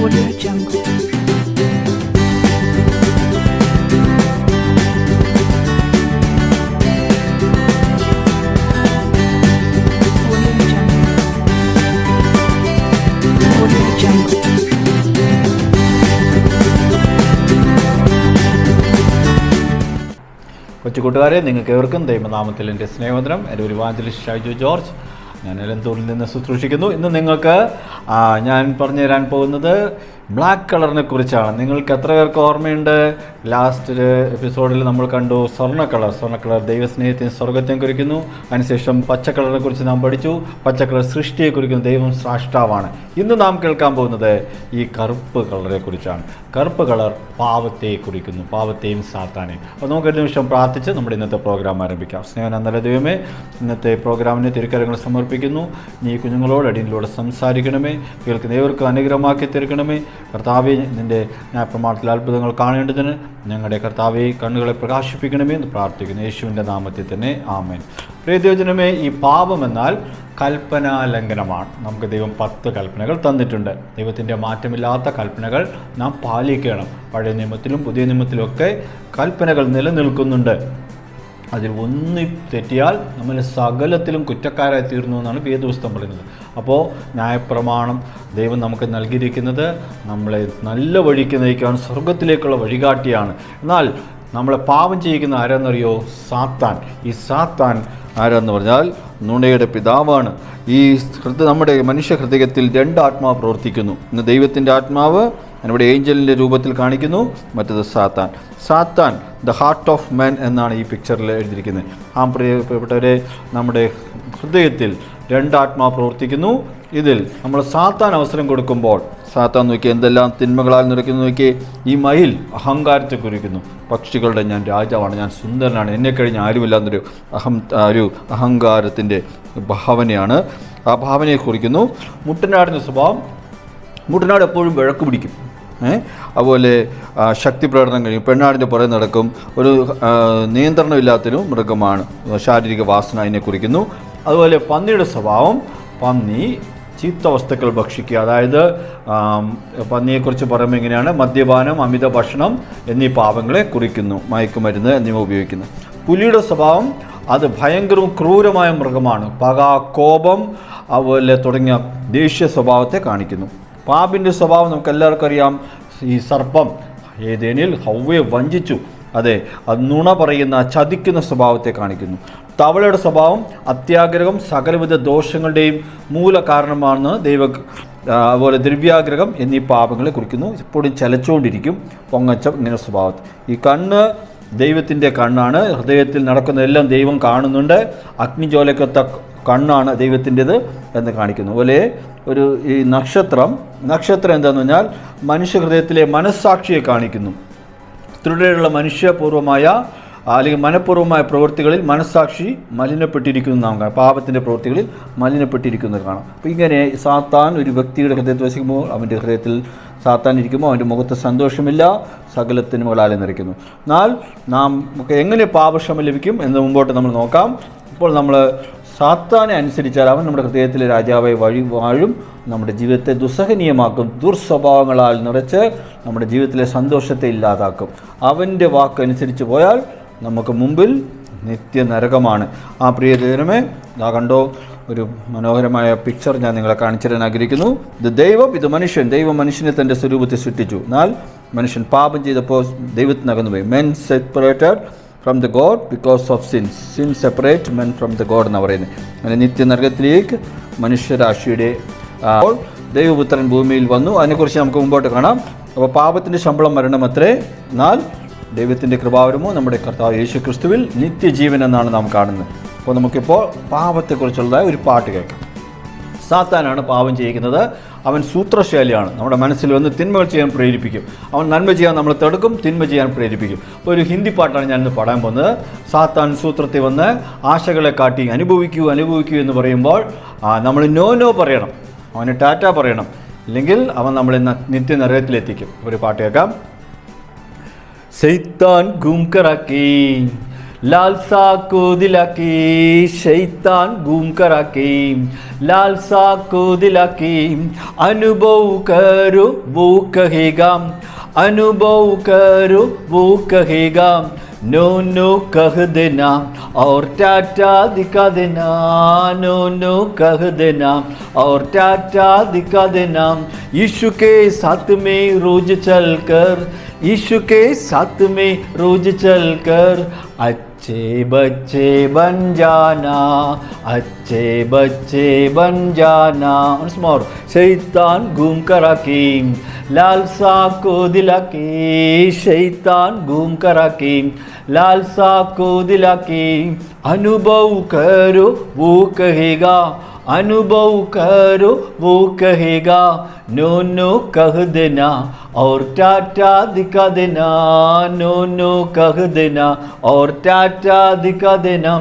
Audio Jungle. കൊച്ചു കൂട്ടുകാരെ, നിങ്ങൾക്ക് ഏവർക്കും ദൈവനാമത്തിൽ എൻ്റെ സ്നേഹവന്ദനം. എൻ്റെ ഒരു ഇവാഞ്ചലിസ്റ്റ് ഷൈജു ജോർജ്. ഞാൻ എലന്തൂരിൽ നിന്ന് ശുശ്രൂഷിക്കുന്നു. ഇന്ന് നിങ്ങൾക്ക് ഞാൻ പറഞ്ഞു തരാൻ പോകുന്നത് ബ്ലാക്ക് കളറിനെ കുറിച്ചാണ്. നിങ്ങൾക്ക് എത്ര പേർക്ക് ഓർമ്മയുണ്ട്? ലാസ്റ്റ് എപ്പിസോഡിൽ നമ്മൾ കണ്ടു സ്വർണ്ണ കളർ ദൈവസ്നേഹത്തിന് സ്വർഗത്തെയും കുറിക്കുന്നു. അതിനുശേഷം പച്ച കളറിനെ കുറിച്ച് നാം പഠിച്ചു. പച്ച കളർ സൃഷ്ടിയെ കുറിക്കുന്നു, ദൈവം സ്രഷ്ടാവാണ്. ഇന്ന് നാം കേൾക്കാൻ പോകുന്നത് ഈ കറുപ്പ് കളറെ കുറിച്ചാണ്. കറുപ്പ് കളർ പാവത്തെ കുറിക്കുന്നു, പാവത്തെയും സാത്താനെയും. അപ്പോൾ നമുക്കൊരു നിമിഷം പ്രാർത്ഥിച്ച് നമ്മുടെ ഇന്നത്തെ പ്രോഗ്രാം ആരംഭിക്കാം. സ്നേഹം നല്ല ദൈവമേ, ഇന്നത്തെ പ്രോഗ്രാമിന് തിരുക്കരങ്ങൾ സമർപ്പിക്കുന്നു. നീ കുഞ്ഞുങ്ങളോട് അടിയിലൂടെ സംസാരിക്കണമേ, കേൾക്കുന്ന ഏവർക്കും അനുഗ്രഹമാക്കി തീർക്കണമേ. കർത്താവെ, നിൻ്റെ ന്യായപ്രമാണത്തിൽ അത്ഭുതങ്ങൾ കാണേണ്ടതിന് ഞങ്ങളുടെ കർത്താവെ കണ്ണുകളെ പ്രകാശിപ്പിക്കണമേ എന്ന് പ്രാർത്ഥിക്കുന്നു. യേശുവിൻ്റെ നാമത്തിൽ തന്നെ ആമേൻ. പ്രിയദൈവജനമേ, ഈ പാപമെന്നാൽ കൽപ്പനാലംഘനമാണ്. നമുക്ക് ദൈവം 10 കൽപ്പനകൾ തന്നിട്ടുണ്ട്. ദൈവത്തിൻ്റെ മാറ്റമില്ലാത്ത കൽപ്പനകൾ നാം പാലിക്കണം. പഴയ നിയമത്തിലും പുതിയ നിയമത്തിലുമൊക്കെ കൽപ്പനകൾ നിലനിൽക്കുന്നുണ്ട്. അതിൽ ഒന്ന് തെറ്റിയാൽ നമ്മൾ സകലത്തിലും കുറ്റക്കാരായി തീർന്നു എന്നാണ് വേദപുസ്തകം പറയുന്നത്. അപ്പോൾ ന്യായപ്രമാണം ദൈവം നമുക്ക് നൽകിയിരിക്കുന്നത് നമ്മളെ നല്ല വഴിക്ക് നയിക്കാൻ, സ്വർഗത്തിലേക്കുള്ള വഴികാട്ടിയാണ്. എന്നാൽ നമ്മളെ പാപം ചെയ്യിക്കുന്ന ആരാന്നറിയോ? സാത്താൻ. ഈ സാത്താൻ ആരാന്ന് പറഞ്ഞാൽ നുണയുടെ പിതാവാണ്. ഈ നമ്മുടെ മനുഷ്യ ഹൃദയത്തിൽ 2 ആത്മാവ് പ്രവർത്തിക്കുന്നു. ഇന്ന് ദൈവത്തിൻ്റെ ആത്മാവ് ഇവിടെ ഏഞ്ചലിൻ്റെ രൂപത്തിൽ കാണിക്കുന്നു, മറ്റത് സാത്താൻ ദ ഹാർട്ട് ഓഫ് മാൻ എന്നാണ് ഈ പിക്ചറിൽ എഴുതിയിരിക്കുന്നത്. ആ പ്രിയപ്പെട്ടവരെ, നമ്മുടെ ഹൃദയത്തിൽ 2 ആത്മാവ് പ്രവർത്തിക്കുന്നു. ഇതിൽ നമ്മൾ സാത്താൻ അവസരം കൊടുക്കുമ്പോൾ സാത്താൻ നോക്കി എന്തെല്ലാം തിന്മകളാൽ നിറയ്ക്കുന്നു. നോക്കി, ഈ മയിൽ അഹങ്കാരത്തെ കുറിക്കുന്നു. പക്ഷികളുടെ ഞാൻ രാജാവാണ്, ഞാൻ സുന്ദരനാണ്, എന്നെ കഴിഞ്ഞ് ആരുമില്ലാന്നൊരു ഒരു അഹങ്കാരത്തിൻ്റെ ഭാവനയാണ്. ആ ഭാവനയെ കുറിക്കുന്നു. മുട്ടനാടിൻ്റെ സ്വഭാവം, മുട്ടനാട് എപ്പോഴും വിഴക്ക് പിടിക്കും. അതുപോലെ ശക്തി പ്രകടനം കഴിയും. പെണ്ണാടിൻ്റെ പുറകെ നടക്കും. ഒരു നിയന്ത്രണമില്ലാത്തൊരു മൃഗമാണ്. ശാരീരിക വാസന അതിനെ കുറിക്കുന്നു. അതുപോലെ പന്നിയുടെ സ്വഭാവം, പന്നി ചീത്ത വസ്തുക്കൾ ഭക്ഷിക്കുക. അതായത് പന്നിയെക്കുറിച്ച് പറയുമ്പോൾ ഇങ്ങനെയാണ്: മദ്യപാനം, അമിത ഭക്ഷണം എന്നീ പാപങ്ങളെ കുറിക്കുന്നു. മയക്കുമരുന്ന് എന്നിവ ഉപയോഗിക്കുന്നു. പുലിയുടെ സ്വഭാവം, അത് ഭയങ്കരവും ക്രൂരമായ മൃഗമാണ്. പക, കോപം, അതുപോലെ തുടങ്ങിയ ദേഷ്യ സ്വഭാവത്തെ കാണിക്കുന്നു. പാമ്പിൻ്റെ സ്വഭാവം നമുക്കെല്ലാവർക്കും അറിയാം. ഈ സർപ്പം ഏദേനിൽ ഹവ്വയെ വഞ്ചിച്ചു. അതെ, അത് നുണ പറയുന്ന, ചതിക്കുന്ന സ്വഭാവത്തെ കാണിക്കുന്നു. തവളയുടെ സ്വഭാവം അത്യാഗ്രഹം, സകലവിധ ദോഷങ്ങളുടെയും മൂല കാരണമാണെന്ന് അതുപോലെ ദ്രവ്യാഗ്രഹം എന്നീ പാപങ്ങളെ കുറിക്കുന്നു. എപ്പോഴും ചലച്ചുകൊണ്ടിരിക്കും, പൊങ്ങച്ചം, ഇങ്ങനെ സ്വഭാവത്തിൽ. ഈ കണ്ണ് ദൈവത്തിൻ്റെ കണ്ണാണ്. ഹൃദയത്തിൽ നടക്കുന്നതെല്ലാം ദൈവം കാണുന്നുണ്ട്. അഗ്നിജ്വാലയ്ക്കൊത്ത കണ്ണാണ് ദൈവത്തിൻ്റെത് എന്ന് കാണിക്കുന്നു. അതുപോലെ ഈ നക്ഷത്രം എന്താണെന്ന് പറഞ്ഞാൽ മനുഷ്യ ഹൃദയത്തിലെ മനസ്സാക്ഷിയെ കാണിക്കുന്നു. തുടരെയുള്ള മനുഷ്യപൂർവമായ അല്ലെങ്കിൽ മനഃപൂർവ്വമായ പ്രവൃത്തികളിൽ മനസ്സാക്ഷി മലിനപ്പെട്ടിരിക്കുന്നു. നാം കാണാം, പാപത്തിൻ്റെ പ്രവൃത്തികളിൽ മലിനപ്പെട്ടിരിക്കുന്നത് കാണാം. അപ്പോൾ ഇങ്ങനെ സാത്താൻ ഒരു വ്യക്തിയുടെ ഹൃദയത്തിൽ വസിക്കുമ്പോൾ, അവൻ്റെ ഹൃദയത്തിൽ സാത്താൻ ഇരിക്കുമ്പോൾ അവൻ്റെ മുഖത്ത് സന്തോഷമില്ല, സകലത്തിനുകളാലെ നിറയ്ക്കുന്നു. എന്നാൽ നാം എങ്ങനെ പാപക്ഷമ ലഭിക്കും എന്ന് മുമ്പോട്ട് നമ്മൾ നോക്കാം. ഇപ്പോൾ നമ്മൾ സാത്താനെ അനുസരിച്ചാൽ അവൻ നമ്മുടെ ഹൃദയത്തിലെ രാജാവായി വാഴും, നമ്മുടെ ജീവിതത്തെ ദുസ്സഹനീയമാക്കും, ദുർസ്വഭാവങ്ങളാൽ നിറച്ച് നമ്മുടെ ജീവിതത്തിലെ സന്തോഷത്തെ ഇല്ലാതാക്കും. അവൻ്റെ വാക്കനുസരിച്ച് പോയാൽ നമുക്ക് മുമ്പിൽ നിത്യനരകമാണ്. ആ പ്രിയ ദൈവമേ, കണ്ടോ, ഒരു മനോഹരമായ പിക്ചർ ഞാൻ നിങ്ങളെ കാണിച്ചു തരാൻ ആഗ്രഹിക്കുന്നു. ഇത് മനുഷ്യനെ തൻ്റെ സ്വരൂപത്തെ സൃഷ്ടിച്ചു. എന്നാൽ മനുഷ്യൻ പാപം ചെയ്തപ്പോൾ ദൈവത്തിനകന്നുപോയി. Men separated from the God because of sin separate men from the God എന്ന് പറയുന്നത്. അങ്ങനെ നിത്യനരകത്തിലേക്ക് മനുഷ്യരാശിയുടെ ദൈവപുത്രൻ ഭൂമിയിൽ വന്നു. അതിനെക്കുറിച്ച് നമുക്ക് മുമ്പോട്ട് കാണാം. അപ്പോൾ പാപത്തിൻ്റെ ശമ്പളം മരണമത്രേ, എന്നാൽ ദൈവത്തിൻ്റെ കൃപാവരമോ നമ്മുടെ കർത്താവ് യേശു ക്രിസ്തുവിൽ നിത്യജീവൻ എന്നാണ് നാം കാണുന്നത്. അപ്പോൾ നമുക്കിപ്പോൾ പാപത്തെക്കുറിച്ചുള്ളതായ ഒരു പാട്ട് കേൾക്കാം. സാത്താനാണ് പാപം ചെയ്യിക്കുന്നത്. അവൻ സൂത്രശാലിയാണ്. നമ്മുടെ മനസ്സിൽ വന്ന് തിന്മകൾ ചെയ്യാൻ പ്രേരിപ്പിക്കും. അവൻ നന്മ ചെയ്യാൻ നമ്മൾ തടുക്കും, തിന്മ ചെയ്യാൻ പ്രേരിപ്പിക്കും. ഒരു ഹിന്ദി പാട്ടാണ് ഞാനിന്ന് പാടാൻ പോകുന്നത്. സാത്താൻ സൂത്രത്തിൽ വന്ന് ആശകളെ കാട്ടി അനുഭവിക്കൂ എന്ന് പറയുമ്പോൾ നമ്മൾ നോ പറയണം, അവന് ടാറ്റ പറയണം, ഇല്ലെങ്കിൽ അവൻ നമ്മളെ നിത്യനരകത്തിലെത്തിക്കും. ഒരു പാട്ട് കേൾക്കാം. സൈത്താൻ ഗും കറാക്കി लालसा को दिला की शैतान घूम कर आके, लालसा को दिला की अनुभव करो वो कहेगा, अनुभव करो वो कहेगा, नो नो कह देना और टाटा दिखा देना, नो नो कह देना और टाटा दिखा देना। यीशु के साथ में रोज चलकर, यीशु के साथ में रोज चलकर अच्छे बच्चे बन जाना, अच्छे बच्चे बन जाना। Once more, शैतान घूम कर आके, लालसा को दिला के शैतान घूम कर आके, लालसा को दिला के अनुभव करो वो कहेगा, अनुभव करो वो कहेगा, नो नो कह देना और टाटा दिखा देना, नो नो कह देना और टाटा दिखा देना।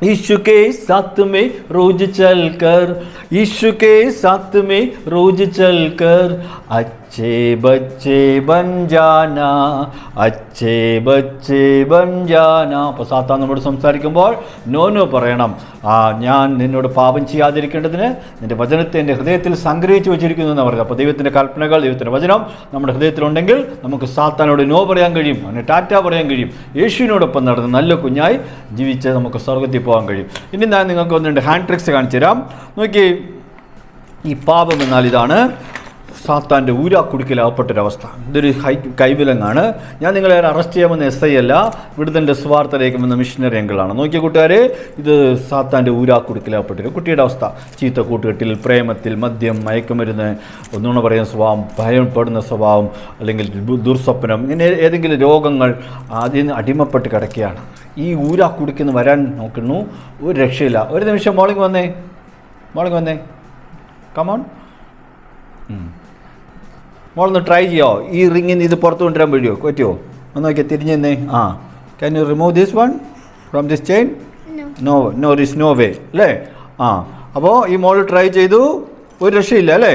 यीशु के साथ में रोज चलकर, यीशु के साथ में रोज चलकर अच्छे बच्चे बन जाना, अच्छे बच्चे बन जाना. അപ്പോൾ സാത്താൻ നമ്മോട് സംസാരിക്കുമ്പോൾ നോ പറയണം. ഞാൻ നിന്നോട് പാപം ചെയ്യാതിരിക്കേണ്ടതിന് നിൻ്റെ വചനത്തെ എൻ്റെ ഹൃദയത്തിൽ സംഗ്രഹിച്ചു വെച്ചിരിക്കുന്നു എന്ന് പറയുന്നത്. അപ്പോൾ ദൈവത്തിൻ്റെ കൽപ്പനകൾ, ദൈവത്തിൻ്റെ വചനം നമ്മുടെ ഹൃദയത്തിലുണ്ടെങ്കിൽ നമുക്ക് സാത്താനോട് നോ പറയാൻ കഴിയും, അവന് ടാറ്റ പറയാൻ കഴിയും. യേശുവിനോടൊപ്പം നടന്ന് നല്ല കുഞ്ഞായി ജീവിച്ച് നമുക്ക് സ്വർഗ്ഗത്തിൽ പോകാൻ കഴിയും. ഇനി ഞാൻ നിങ്ങൾക്ക് ഒന്ന് രണ്ട് ഹാൻഡ് ട്രിക്സ് കാണിച്ചു തരാം. നോക്കി, ഈ പാപം എന്നാൽ ഇതാണ്, സാത്താൻ്റെ ഊരാക്കുടുക്കിലാവപ്പെട്ടൊരവസ്ഥ. ഇതൊരു കൈവിലങ്ങാണ്. ഞാൻ നിങ്ങളെ അറസ്റ്റ് ചെയ്യാമെന്ന് SI അല്ല, വിടുതലിൻ്റെ സ്വാർത്ഥരേഖമെന്ന മിഷനറി അങ്കിളാണ്. നോക്കിയ കൂട്ടുകാരെ, ഇത് സാത്താൻ്റെ ഊരാക്കുടുക്കിലാവപ്പെട്ടൊരു കുട്ടിയുടെ അവസ്ഥ. ചീത്ത കൂട്ടുകെട്ടിൽ, പ്രേമത്തിൽ, മദ്യം, മയക്കുമരുന്ന്, ഒന്നുകൂടെ പറയുന്ന സ്വഭാവം, ഭയപ്പെടുന്ന സ്വഭാവം, അല്ലെങ്കിൽ ദുർസ്വപ്നം, ഇങ്ങനെ ഏതെങ്കിലും രോഗങ്ങൾ അതിന് അടിമപ്പെട്ട് കിടക്കുകയാണ്. ഈ ഊരാക്കുടുക്കിന്ന് വരാൻ നോക്കുന്നു, ഒരു രക്ഷയില്ല. ഒരു നിമിഷം മോളിങ് വന്നേ, കമോൺ. മോളൊന്ന് ട്രൈ ചെയ്യോ, ഈ റിങ്ങിൽ നിന്ന് ഇത് പുറത്ത് കൊണ്ടുവരാൻ പറ്റുമോ? ഒന്ന് നോക്കിയാൽ തിരിഞ്ഞു നിന്നേ. Can you remove this one from this chain? No this no way അല്ലേ? അപ്പോൾ ഈ മോൾ ട്രൈ ചെയ്തു, ഒരു രക്ഷയില്ല അല്ലേ?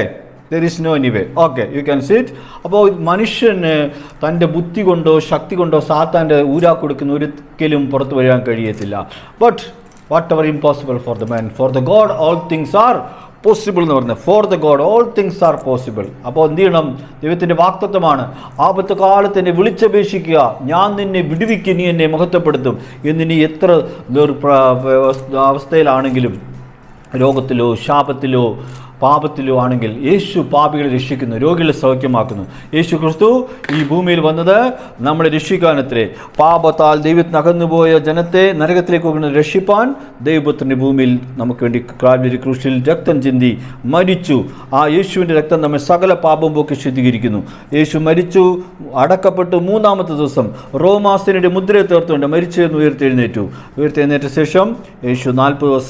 There is no any way. Okay, you can sit. അപ്പോൾ മനുഷ്യന് തൻ്റെ ബുദ്ധി കൊണ്ടോ ശക്തി കൊണ്ടോ സാത്താൻ്റെ ഊരാക്കൊടുക്കുന്ന ഒരിക്കലും പുറത്ത് വരാൻ കഴിയത്തില്ല. But what ever impossible for the man, for the God all things are possible എന്ന് പറഞ്ഞത്. For the God all things are possible. അപ്പോൾ എന്ത് ചെയ്യണം? ദൈവത്തിൻ്റെ വാഗ്ദത്തമാണ്, ആപത്ത് കാലത്ത് എന്നെ വിളിച്ചപേക്ഷിക്കുക, ഞാൻ നിന്നെ വിടുവിക്കും, നീ എന്നെ മഹത്വപ്പെടുത്തും. എന്നിനി എത്ര അവസ്ഥയിലാണെങ്കിലും, രോഗത്തിലോ ശാപത്തിലോ പാപത്തിലോ ആണെങ്കിൽ യേശു പാപികളെ രക്ഷിക്കുന്നു, രോഗികളെ സൗഖ്യമാക്കുന്നു. യേശു ക്രിസ്തു ഈ ഭൂമിയിൽ വന്നത് നമ്മളെ രക്ഷിക്കാനത്രേ. പാപത്താൽ ദൈവത്തിന് അകന്നുപോയ ജനത്തെ നരകത്തിലേക്ക് പോകുന്നത് രക്ഷിപ്പാൻ ദൈവപുത്രൻ്റെ ഭൂമിയിൽ നമുക്ക് വേണ്ടി കാൽവരി ക്രൂശിൽ രക്തം ചിന്തി മരിച്ചു. ആ യേശുവിൻ്റെ രക്തം നമ്മെ സകല പാപം പോക്കി ശുദ്ധീകരിക്കുന്നു. യേശു മരിച്ചു, അടക്കപ്പെട്ടു, മൂന്നാമത്തെ ദിവസം റോമാസനയുടെ മുദ്രയെ തീർത്തുകൊണ്ട് മരിച്ചെന്ന് ഉയർത്തെഴുന്നേറ്റ ശേഷം യേശു 40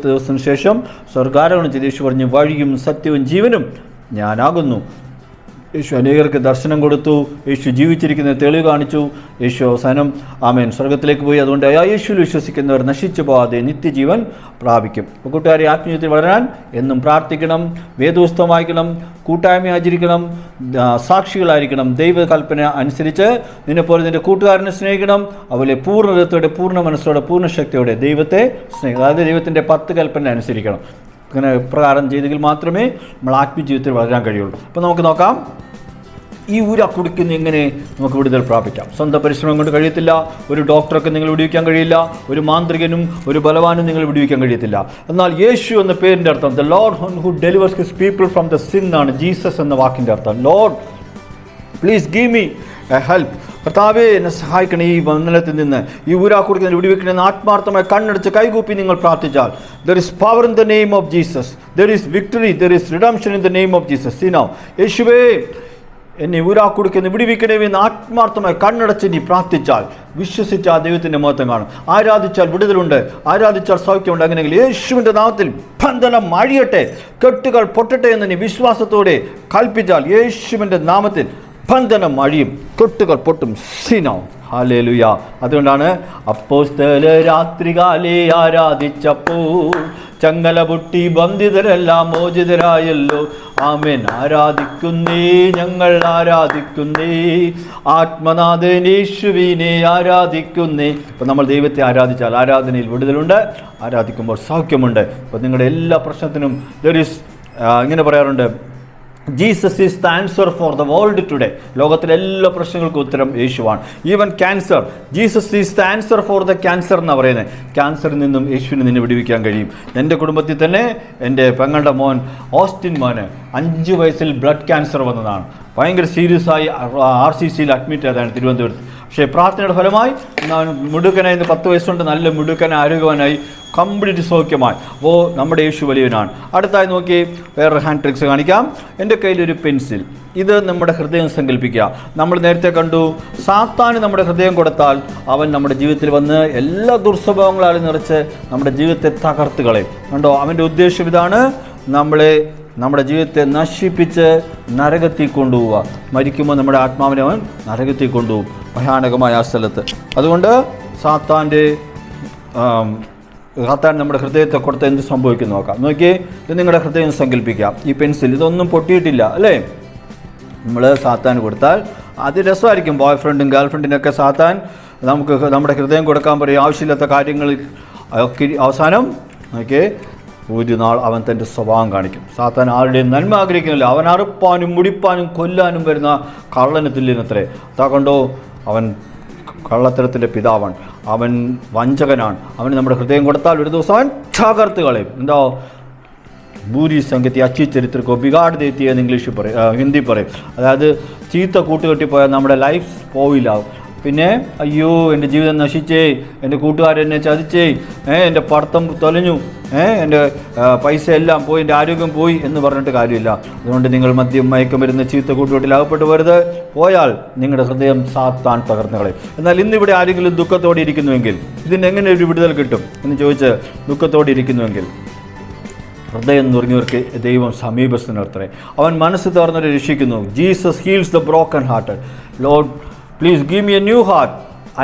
ദിവസത്തിന് ശേഷം സ്വർഗ്ഗാരോഹണം ചെയ്ത് യേശു പറഞ്ഞു, വഴിയും സത്യവും ജീവനും ഞാനാകുന്നു. യേശു അനേകർക്ക് ദർശനം കൊടുത്തു, യേശു ജീവിച്ചിരിക്കുന്ന തെളിവ് കാണിച്ചു. യേശു അവസാനം ആമേൻ സ്വർഗത്തിലേക്ക് പോയി. അതുകൊണ്ട് ആ യേശുവിൽ വിശ്വസിക്കുന്നവർ നശിച്ചു പോകാതെ നിത്യജീവൻ പ്രാപിക്കും. അപ്പോൾ കൂട്ടുകാരെ, ആത്മീയത്തിൽ വളരാൻ എന്നും പ്രാർത്ഥിക്കണം, വേദപുസ്തകം വായിക്കണം, കൂട്ടായ്മ ആചരിക്കണം, സാക്ഷികളായിരിക്കണം. ദൈവകൽപ്പന അനുസരിച്ച് നിന്നെപ്പോലെ നിൻ്റെ കൂട്ടുകാരനെ സ്നേഹിക്കണം. അതുപോലെ പൂർണ്ണ ഹൃദയത്തോടെ, പൂർണ്ണ മനസ്സോടെ, പൂർണ്ണ ശക്തിയോടെ ദൈവത്തെ സ്നേഹിക്കണം. അതായത് ദൈവത്തിൻ്റെ 10 കൽപ്പന അനുസരിക്കണം. അങ്ങനെ പ്രകാരം ചെയ്തെങ്കിൽ മാത്രമേ നമ്മൾ ആത്മീയ ജീവിതത്തിൽ വളരാൻ കഴിയുള്ളൂ. അപ്പോൾ നമുക്ക് നോക്കാം, ഈ ഊരാക്കുടുക്കിന്ന് എങ്ങനെ നമുക്ക് വിടുതൽ പ്രാപിക്കാം. സ്വന്തം പരിശ്രമം കൊണ്ട് കഴിയത്തില്ല. ഒരു ഡോക്ടർക്ക് നിങ്ങൾ വിടുവിക്കാൻ കഴിയില്ല. ഒരു മാന്ത്രികനും ഒരു ബലവാനും നിങ്ങൾ വിടുവിക്കാൻ കഴിയത്തില്ല. എന്നാൽ യേശു എന്ന പേരിൻ്റെ അർത്ഥം the lord who delivers his people from the sin ആണ് ജീസസ് എന്ന വാക്കിൻ്റെ അർത്ഥം. Lord please give me a help. കർത്താവേ, എന്നെ സഹായിക്കണം ഈ വന്ദനത്തിൽ നിന്ന്, ഈ ഊരാക്കുടുക്കിനെ വിടുവിക്കണമെന്ന് ആത്മാർത്ഥമായി കണ്ണടച്ച് കൈകൂപ്പി നിങ്ങൾ പ്രാർത്ഥിച്ചാൽ, there is power in the name of Jesus, there is victory, there is redemption in the name of Jesus. സീനോ, യേശുവേ എന്നെ ഊരാക്കുടുക്കിനെ വിടുവിക്കണമെന്ന് ആത്മാർത്ഥമായി കണ്ണടച്ച് നീ പ്രാർത്ഥിച്ചാൽ, വിശ്വസിച്ചാൽ ദൈവത്തിൻ്റെ മഹത്വം കാണും. ആരാധിച്ചാൽ വിടുതലുണ്ട്, ആരാധിച്ചാൽ സൗഖ്യമുണ്ട്. അങ്ങനെയെങ്കിൽ യേശുവിൻ്റെ നാമത്തിൽ ബന്ധനം അഴിയട്ടെ, കെട്ടുകൾ പൊട്ടട്ടെ എന്ന് നീ വിശ്വാസത്തോടെ കൽപ്പിച്ചാൽ, യേശുവിൻ്റെ നാമത്തിൽ ബന്ധനം അഴിയും, കെട്ടുകൾ പൊട്ടും. സീനോ ഹല്ലേലൂയ. അതുകൊണ്ടാണ് അപ്പോസ്തലർ രാത്രികാലേ ആരാധിച്ചപ്പോൾ ചങ്ങല പൊട്ടി ബന്ധിതരെല്ലാം മോചിതരായല്ലോ. ആമേൻ. ആരാധിക്കുന്നേ, ഞങ്ങൾ ആരാധിക്കുന്നേ, ആത്മനാഥൻ യേശുവിനെ ആരാധിക്കുന്നേ. ഇപ്പം നമ്മൾ ദൈവത്തെ ആരാധിച്ചാൽ ആരാധനയിൽ വിടുതലുണ്ട്, ആരാധിക്കുമ്പോൾ സൗഖ്യമുണ്ട്. ഇപ്പം നിങ്ങളുടെ എല്ലാ പ്രശ്നത്തിനും ഇങ്ങനെ പറയാറുണ്ട്, Jesus is the answer for the world today. ലോകത്തിലെ എല്ലാ പ്രശ്നങ്ങൾക്കും ഉത്തരം യേശുവാണ്. Even cancer, Jesus is the answer for the cancer എന്നാണ് പറയുന്നത്. ക്യാൻസറിൽ നിന്നും യേശുവിന് നിന്നെ വിടുവിക്കാൻ കഴിയും. എൻ്റെ കുടുംബത്തിൽ തന്നെ എൻ്റെ പെങ്ങളുടെ മോൻ ഓസ്റ്റിൻ മോന് 5 വയസ്സിൽ ബ്ലഡ് ക്യാൻസർ വന്നതാണ്. ഭയങ്കര സീരിയസായി RCCയിൽ അഡ്മിറ്റ് ആയതാണ് തിരുവനന്തപുരത്ത്. പക്ഷേ പ്രാർത്ഥനയുടെ ഫലമായി മിടുക്കനായി 10 വയസ്സുകൊണ്ട് നല്ല മിടുക്കൻ ആരോഗ്യവാനായി കംപ്ലീറ്റ് സൗഖ്യമായി. അപ്പോൾ നമ്മുടെ യേശു വലിയവനാണ്. അടുത്തായി നോക്കി വേറൊരു ഹാൻഡ് ട്രിക്സ് കാണിക്കാം. എൻ്റെ കയ്യിലൊരു പെൻസിൽ. ഇത് നമ്മുടെ ഹൃദയം സങ്കല്പിക്കുക. നമ്മൾ നേരത്തെ കണ്ടു, സാത്താന് നമ്മുടെ ഹൃദയം കൊടുത്താൽ അവൻ നമ്മുടെ ജീവിതത്തിൽ വന്ന് എല്ലാ ദുർസ്വഭാവങ്ങളാലും നിറച്ച് നമ്മുടെ ജീവിതത്തെ തകർത്ത് കളയും. കണ്ടോ, അവൻ്റെ ഉദ്ദേശം ഇതാണ്, നമ്മുടെ ജീവിതത്തെ നശിപ്പിച്ച് നരകത്തിൽ കൊണ്ടുപോവുക. മരിക്കുമ്പോൾ നമ്മുടെ ആത്മാവിനെ അവൻ നരകത്തിൽ കൊണ്ടുപോകും, ഭയാനകമായ ആ സ്ഥലത്ത്. അതുകൊണ്ട് സാത്താൻ നമ്മുടെ ഹൃദയത്തെ കൊടുത്ത് എന്ത് സംഭവിക്കുന്നു നോക്കാം. നോക്കിയേ, ഇത് നിങ്ങളുടെ ഹൃദയം സങ്കല്പിക്കാം. ഈ പെൻസിൽ ഇതൊന്നും പൊട്ടിയിട്ടില്ല അല്ലേ? നമ്മൾ സാത്താൻ കൊടുത്താൽ അത് രസമായിരിക്കും. ബോയ് ഫ്രണ്ടും ഗേൾ ഫ്രണ്ടിനൊക്കെ സാത്താൻ നമ്മുടെ ഹൃദയം കൊടുക്കാൻ പറയും, ആവശ്യമില്ലാത്ത കാര്യങ്ങൾ ഒക്കെ. അവസാനം നോക്കിയേ, ഒരു നാൾ അവൻ തൻ്റെ സ്വഭാവം കാണിക്കും. സാത്താൻ ആരുടെയും നന്മ ആഗ്രഹിക്കുന്നില്ല. അവൻ അറുപ്പാനും മുടിപ്പാനും കൊല്ലാനും വരുന്ന കള്ളന് തുല്യനത്രേ. അതാ കണ്ടോ, അവൻ കള്ളത്തരത്തിൻ്റെ പിതാവാണ്, അവൻ വഞ്ചകനാണ്. അവന് നമ്മുടെ ഹൃദയം കൊടുത്താൽ ഒരു ദിവസം അവൻ തകർത്ത് കളയും. എന്തോ ബൂരി സംഗതി അച്ചി ചരിത്രക്കോ ബിഗാഡ് ദേത്തി എന്ന് ഇംഗ്ലീഷിൽ പറയും, ഹിന്ദി പറയും. അതായത് ചീത്ത കൂട്ടുകെട്ടിപ്പോയാൽ നമ്മുടെ ലൈഫ് പോയില്ല. പിന്നെ അയ്യോ എൻ്റെ ജീവിതം നശിച്ചേ, എൻ്റെ കൂട്ടുകാരെന്നെ ചതിച്ചേ, എൻ്റെ പഠിത്തം തൊലഞ്ഞു, എൻ്റെ പൈസ എല്ലാം പോയി, എൻ്റെ ആരോഗ്യം പോയി എന്ന് പറഞ്ഞിട്ട് കാര്യമില്ല. അതുകൊണ്ട് നിങ്ങൾ മദ്യം മയക്കുമരുന്ന് ചീത്ത കൂട്ടുകെട്ടിൽ അകപ്പെട്ടു വരുത്. പോയാൽ നിങ്ങളുടെ ഹൃദയം സാത്താൻ തകർന്നു കളയും. എന്നാൽ ഇന്നിവിടെ ആരെങ്കിലും ദുഃഖത്തോടെ ഇരിക്കുന്നുവെങ്കിൽ ഇതിന് എങ്ങനെ ഒരു വിടുതൽ കിട്ടും എന്ന് ചോദിച്ച് ദുഃഖത്തോടെ ഇരിക്കുന്നുവെങ്കിൽ, ഹൃദയം നുറുങ്ങിയവർക്ക് ദൈവം സമീപസ്ഥ നിർത്തണേ. അവൻ മനസ്സ് തുറന്നവരെ രക്ഷിക്കുന്നു. Jesus heals the broken hearted. Lord please give me a new heart.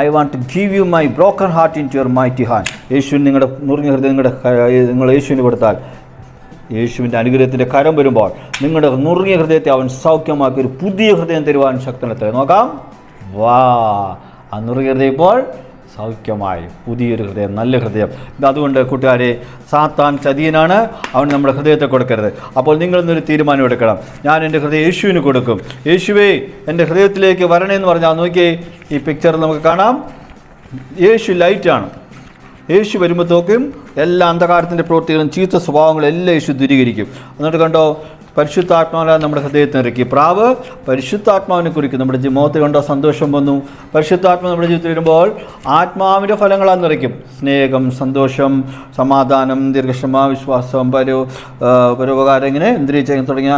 I want to give you my broken heart into your mighty hand. യേശുവിന് നിങ്ങളുടെ നുറുങ്ങിയ ഹൃദയം നിങ്ങൾ യേശുവിന് കൊടുത്താൽ, യേശുവിൻ്റെ അനുഗ്രഹത്തിൻ്റെ കരം വരുമ്പോൾ നിങ്ങളുടെ നുറുങ്ങിയ ഹൃദയത്തെ അവൻ സൗഖ്യമാക്കി ഒരു പുതിയ ഹൃദയം തരുവാൻ ശക്തനെത്ര. നോക്കാം, വാ, ആ നുറുങ്ങിയ ഹൃദയം ഇപ്പോൾ സൗഖ്യമായി, പുതിയൊരു ഹൃദയം, നല്ല ഹൃദയം. അതുകൊണ്ട് കൂട്ടുകാരെ, സാത്താൻ ചതിയനാണ്, അവൻ നമ്മുടെ ഹൃദയത്തെ കൊടുക്കരുത്. അപ്പോൾ നിങ്ങളിന്നൊരു തീരുമാനം എടുക്കണം. ഞാൻ എൻ്റെ ഹൃദയം യേശുവിന് കൊടുക്കും. യേശുവേ എൻ്റെ ഹൃദയത്തിലേക്ക് വരണേന്ന് പറഞ്ഞാൽ, നോക്കിയേ, ഈ പിക്ചറിൽ നമുക്ക് കാണാം, യേശു ലൈറ്റാണ്. യേശു വരുമ്പോഴത്തേക്കും എല്ലാ അന്ധകാരത്തിൻ്റെ പ്രവൃത്തികളും ചീത്ത സ്വഭാവങ്ങളും എല്ലാം യേശു ദൂരീകരിക്കും. എന്നിട്ട് കണ്ടോ, പരിശുദ്ധാത്മാവിനെ നമ്മുടെ ഹൃദയത്തിൽ നിറക്കി. പ്രാവ് പരിശുദ്ധാത്മാവിനെ കുറിക്കും. നമ്മുടെ മുഖത്ത് കണ്ടോ സന്തോഷം വന്നു. പരിശുദ്ധാത്മാവ് നമ്മുടെ ജീവിതത്തിൽ വരുമ്പോൾ ആത്മാവിൻ്റെ ഫലങ്ങളാൽ നിറയ്ക്കും. സ്നേഹം, സന്തോഷം, സമാധാനം, ദീർഘക്ഷമ, വിശ്വാസം, പരോപകാരം, ഇങ്ങനെ ഇന്ദ്രിയ തുടങ്ങിയ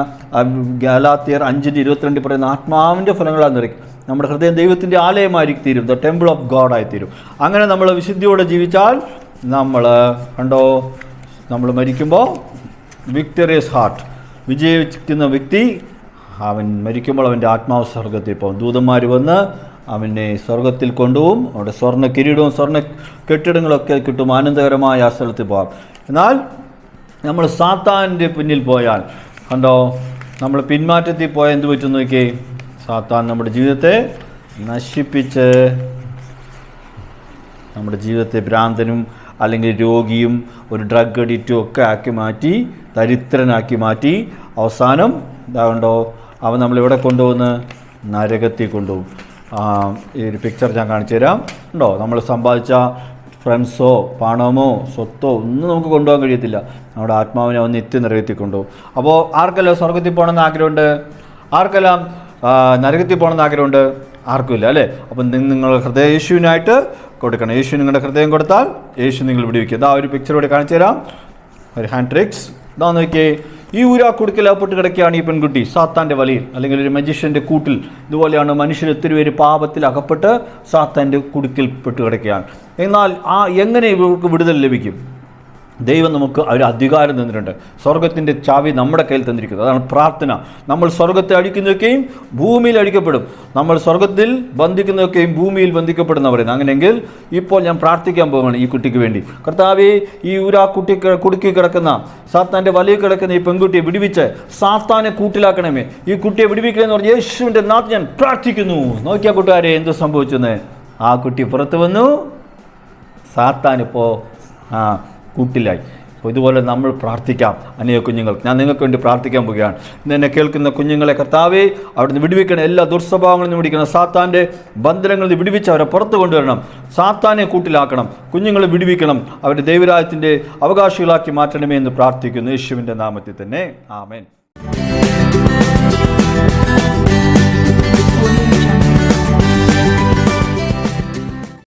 ഗലാത്യർ 5:22 പറയുന്ന ആത്മാവിൻ്റെ ഫലങ്ങളാൽ നിറയ്ക്കും. നമ്മുടെ ഹൃദയം ദൈവത്തിൻ്റെ ആലയമായി തീരും, ദ ടെമ്പിൾ ഓഫ് ഗോഡ് ആയിത്തീരും. അങ്ങനെ നമ്മൾ വിശുദ്ധിയോടെ ജീവിച്ചാൽ നമ്മൾ കണ്ടോ, നമ്മൾ മരിക്കുമ്പോൾ വിക്ടറിയസ് ഹാർട്ട്, വിജയിക്കുന്ന വ്യക്തി, അവൻ മരിക്കുമ്പോൾ അവൻ്റെ ആത്മാവ് സ്വർഗത്തിൽ പോകും. ദൂതന്മാർ വന്ന് അവനെ സ്വർഗത്തിൽ കൊണ്ടുപോകും. അവിടെ സ്വർണ്ണ കിരീടവും സ്വർണ്ണ കെട്ടിടങ്ങളൊക്കെ കിട്ടും. ആനന്ദകരമായ ആ സ്ഥലത്തിൽ പോകാം. എന്നാൽ നമ്മൾ സാത്താൻ്റെ പിന്നിൽ പോയാൽ കണ്ടോ, നമ്മൾ പിന്മാറ്റത്തിൽ പോയാൽ എന്ത് പറ്റും നോക്കിയേ, സാത്താൻ നമ്മുടെ ജീവിതത്തെ നശിപ്പിച്ച് നമ്മുടെ ജീവിതത്തെ ഭ്രാന്തനും അല്ലെങ്കിൽ രോഗിയും ഒരു ഡ്രഗ് അഡിക്റ്റും ഒക്കെ ആക്കി മാറ്റി, ദരിദ്രനാക്കി മാറ്റി, അവസാനം ഇതാകണ്ടോ അവൻ നമ്മളെവിടെ കൊണ്ടുപോകുന്ന നരകത്തിൽ കൊണ്ടുപോകും. ഈ ഒരു പിക്ചർ ഞാൻ കാണിച്ചു തരാം. ഉണ്ടോ, നമ്മൾ സമ്പാദിച്ച ഫ്രണ്ട്സോ പണമോ സ്വത്തോ ഒന്നും നമുക്ക് കൊണ്ടുപോകാൻ കഴിയത്തില്ല. നമ്മുടെ ആത്മാവിനെ അവൻ നിത്യ നരകത്തിൽ കൊണ്ടുപോകും. അപ്പോൾ ആർക്കെല്ലാം സ്വർഗത്തിൽ പോകണമെന്ന് ആഗ്രഹമുണ്ട്? ആർക്കെല്ലാം നരകത്തിൽ പോകണമെന്ന് ആഗ്രഹമുണ്ട്? ആർക്കുമില്ല അല്ലേ? അപ്പം നിങ്ങൾ ഹൃദയ യേശുവിനായിട്ട് കൊടുക്കണം. യേശു നിങ്ങളുടെ ഹൃദയം കൊടുത്താൽ യേശു നിങ്ങൾ വിടുവിക്കുക. ഇതാ ഒരു പിക്ചർ കൂടി കാണിച്ചു തരാം, ഒരു ഹാൻഡ് ട്രിക്സ്. ഇതാ നോക്കിയേ, ഈ കുടുക്കിലകപ്പെട്ട് കിടക്കുകയാണ് ഈ പെൺകുട്ടി സാത്താൻ്റെ വലയിൽ, അല്ലെങ്കിൽ ഒരു മജീഷ്യൻ്റെ കൂട്ടിൽ. ഇതുപോലെയാണ് മനുഷ്യർ ഒത്തിരി പേര് പാപത്തിൽ അകപ്പെട്ട് സാത്താൻ്റെ കുടുക്കിൽ പെട്ട് കിടക്കുകയാണ്. എന്നാൽ എങ്ങനെ ഇവർക്ക് വിടുതൽ ലഭിക്കും? ദൈവം നമുക്ക് ഒരു അധികാരം തന്നിട്ടുണ്ട്. സ്വർഗത്തിൻ്റെ ചാവി നമ്മുടെ കയ്യിൽ തന്നിരിക്കുന്നത്. അതാണ് പ്രാർത്ഥന. നമ്മൾ സ്വർഗത്തെ അടിക്കുന്നതൊക്കെയും ഭൂമിയിൽ അടിക്കപ്പെടും, നമ്മൾ സ്വർഗത്തിൽ ബന്ധിക്കുന്നതൊക്കെയും ഭൂമിയിൽ ബന്ധിക്കപ്പെടുന്ന പറയുന്നത്. അങ്ങനെയെങ്കിൽ ഇപ്പോൾ ഞാൻ പ്രാർത്ഥിക്കാൻ പോവുകയാണ് ഈ കുട്ടിക്ക് വേണ്ടി. കർത്താവേ, ഈ കുടുക്കി കിടക്കുന്ന സാത്താൻ്റെ വലയിൽ കിടക്കുന്ന ഈ പെൺകുട്ടിയെ വിടുവിച്ച് സാത്താനെ കൂട്ടിലാക്കണമേ. ഈ കുട്ടിയെ വിടുവിക്കണമെന്ന് പറഞ്ഞ് യേശുവിൻ്റെ നാമത്തിൽ ഞാൻ പ്രാർത്ഥിക്കുന്നു. നോക്കിയാൽ കൂട്ടുകാരെ എന്ത് സംഭവിച്ചെന്ന്. ആ കുട്ടി പുറത്തു വന്നു, സാത്താനിപ്പോൾ കൂട്ടിലായി. അപ്പോൾ ഇതുപോലെ നമ്മൾ പ്രാർത്ഥിക്കാം. അനേക കുഞ്ഞുങ്ങൾ, ഞാൻ നിങ്ങൾക്ക് വേണ്ടി പ്രാർത്ഥിക്കാൻ പോവുകയാണ്. ഇന്ന് എന്നെ കേൾക്കുന്ന കുഞ്ഞുങ്ങളെ കർത്താവേ അവിടുന്ന് വിടുവിക്കണം. എല്ലാ ദുർസ്വഭാവങ്ങളിൽ നിന്ന് വിടിക്കണം. സാത്താൻ്റെ ബന്ധനങ്ങളിൽ നിന്ന് വിടുവിച്ച് അവരെ പുറത്ത് കൊണ്ടുവരണം. സാത്താനെ കൂട്ടിലാക്കണം. കുഞ്ഞുങ്ങളെ വിടുവിക്കണം. അവരുടെ ദൈവരാജ്യത്തിൻ്റെ അവകാശികളാക്കി മാറ്റണമേ എന്ന് പ്രാർത്ഥിക്കുന്നു യേശുവിൻ്റെ നാമത്തിൽ തന്നെ. ആമേൻ.